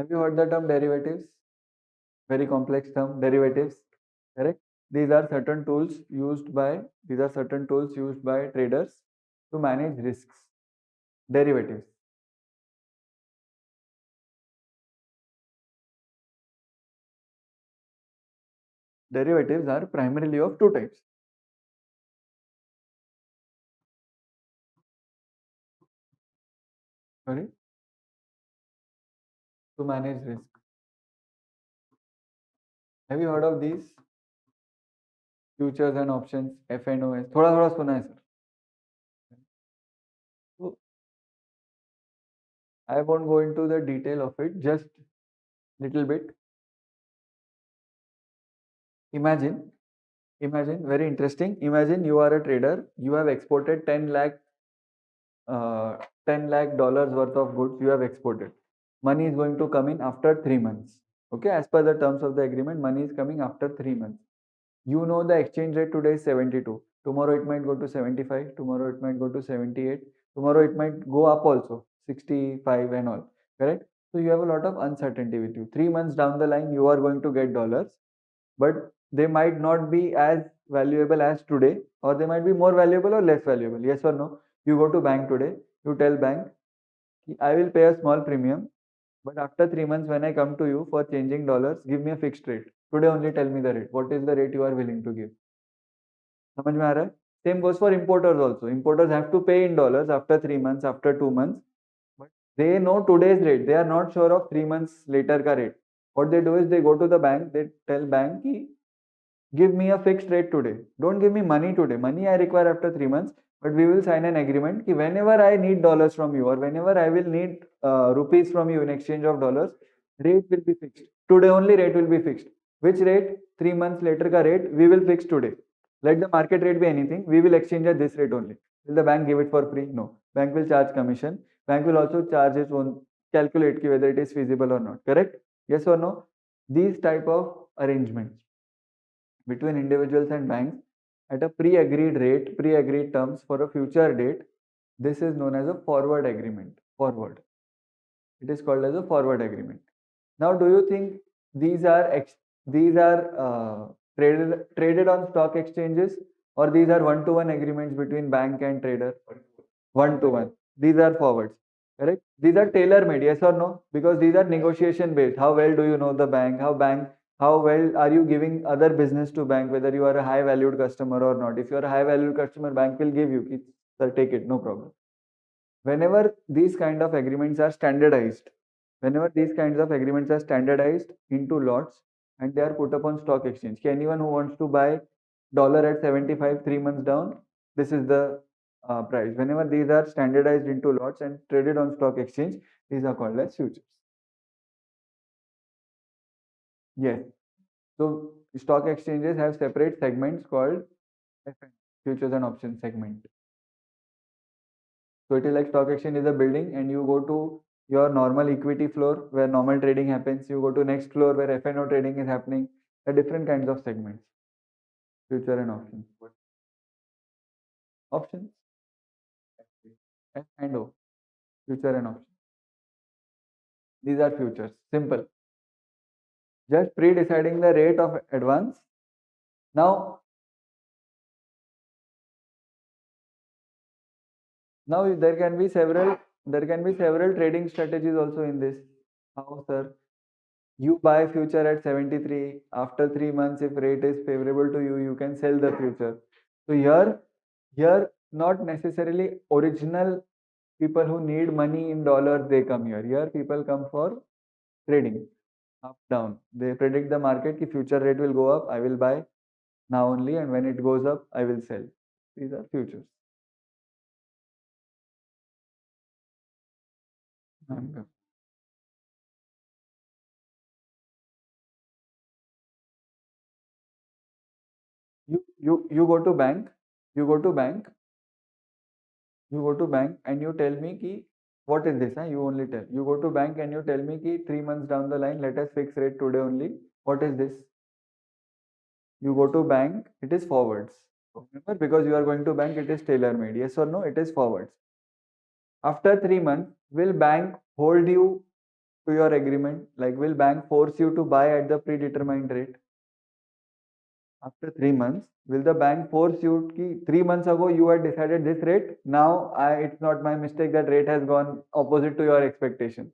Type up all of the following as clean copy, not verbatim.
Have you heard the term derivatives? Very complex term, derivatives, correct? These are certain tools used by traders to manage risks. Derivatives. Derivatives are primarily of two types. Sorry, to manage risk. Have you heard of these? Futures and options, FNOS. थोड़ा थोड़ा सुना है sir. So I won't go into the detail of it, just little bit. Imagine, very interesting. Imagine you are a trader. You have exported 10 lakh dollars worth of goods. You have exported. Money is going to come in after 3 months. Okay, as per the terms of the agreement, money is coming after 3 months. You know the exchange rate today is 72. Tomorrow it might go to 75. Tomorrow it might go to 78. Tomorrow it might go up also, 65 and all. Correct? So you have a lot of uncertainty with you. 3 months down the line, you are going to get dollars, but they might not be as valuable as today, or they might be more valuable or less valuable. Yes or no? You go to bank today, you tell bank, I will pay a small premium, but after 3 months, when I come to you for changing dollars, give me a fixed rate. Today only tell me the rate. What is the rate you are willing to give? समझ में आ रहा है? Same goes for importers also. Importers have to pay in dollars after 3 months, after 2 months. But they know today's rate. They are not sure of 3 months later ka rate. What they do is they go to the bank. They tell bank ki give me a fixed rate today. Don't give me money today. Money I require after 3 months. But we will sign an agreement ki whenever I need dollars from you, or whenever I will need rupees from you in exchange of dollars, rate will be fixed. Today only rate will be fixed. Which rate? 3 months later ka rate we will fix today. Let the market rate be anything. We will exchange at this rate only. Will the bank give it for free? No. Bank will charge commission. Bank will also charge its own, calculate whether it is feasible or not. Correct? Yes or no? These type of arrangements between individuals and banks at a pre-agreed rate, pre-agreed terms for a future date. This is known as a forward agreement. Forward. It is called as a forward agreement. Now, do you think these are traded on stock exchanges, or these are one-to-one agreements between bank and trader? One-to-one. These are forwards. Correct? These are tailor-made, yes or no? Because these are negotiation based. How well do you know the bank? How well are you giving other business to bank, whether you are a high valued customer or not? If you are a high valued customer, bank will give you, sir, take it, no problem. Whenever these kind of agreements are standardized, into lots and they are put up on stock exchange, anyone who wants to buy dollar at 75 3 months down, this is the price. Whenever these are standardized into lots and traded on stock exchange, these are called as futures. Yes. So stock exchanges have separate segments called futures and options segment. So it is like stock exchange is a building, and you go to your normal equity floor where normal trading happens. You go to next floor where FNO trading is happening. There are different kinds of segments. Future and options. Options. F and O. Future and options. These are futures. Simple. Just pre-deciding the rate of advance. Now there can be several trading strategies also in this. How, sir? You buy future at 73. After 3 months, if rate is favorable to you, you can sell the future. So here not necessarily original people who need money in dollars, they come here. Here people come for trading, up down. They predict the market ki future rate will go up, I will buy now only, and when it goes up, I will sell. These are futures. You go to bank, you go to bank, and you tell me ki what is this? You only tell. You go to bank and you tell me ki 3 months down the line, let us fix rate today only. What is this? You go to bank, it is forwards. Remember, because you are going to bank, it is tailor made. Yes or no? It is forwards. After 3 months, will bank hold you to your agreement? Like, will bank force you to buy at the predetermined rate? After 3 months, will the bank force you ki 3 months ago you had decided this rate, now it's not my mistake that rate has gone opposite to your expectation.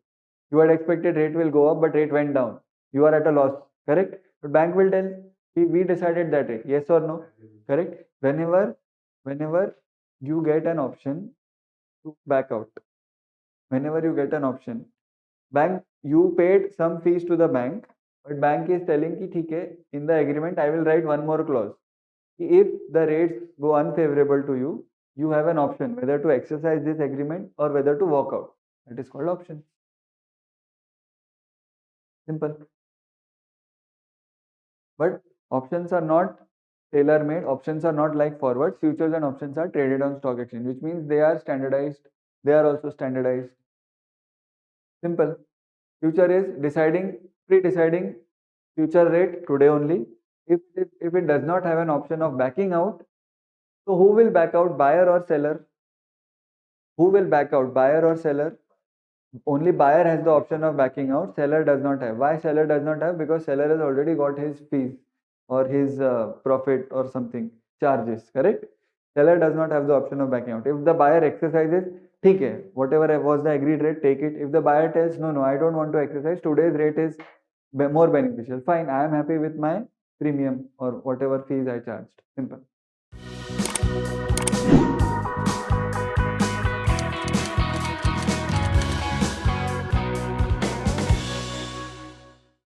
You had expected rate will go up, but rate went down. You are at a loss, correct? But bank will tell, we decided that rate, yes or no, correct? Whenever you get an option to back out, whenever you get an option, bank, you paid some fees to the bank, but bank is telling ki theek hai, in the agreement I will write one more clause. If the rates go unfavorable to you, you have an option whether to exercise this agreement or whether to walk out. That is called option. Simple. But options are not tailor made. Options are not like forwards. Futures and options are traded on stock exchange, which means they are standardized. They are also standardized. Simple. Future is pre-deciding future rate today only. If it does not have an option of backing out, so who will back out, buyer or seller? Who will back out, buyer or seller? Only buyer has the option of backing out, seller does not have. Why seller does not have? Because seller has already got his fees or his profit or something, charges, correct? Seller does not have the option of backing out. If the buyer exercises, ठीक है, whatever was the agreed rate, take it. If the buyer tells, no, I don't want to exercise, today's rate is more beneficial, fine, I am happy with my premium or whatever fees I charged. Simple.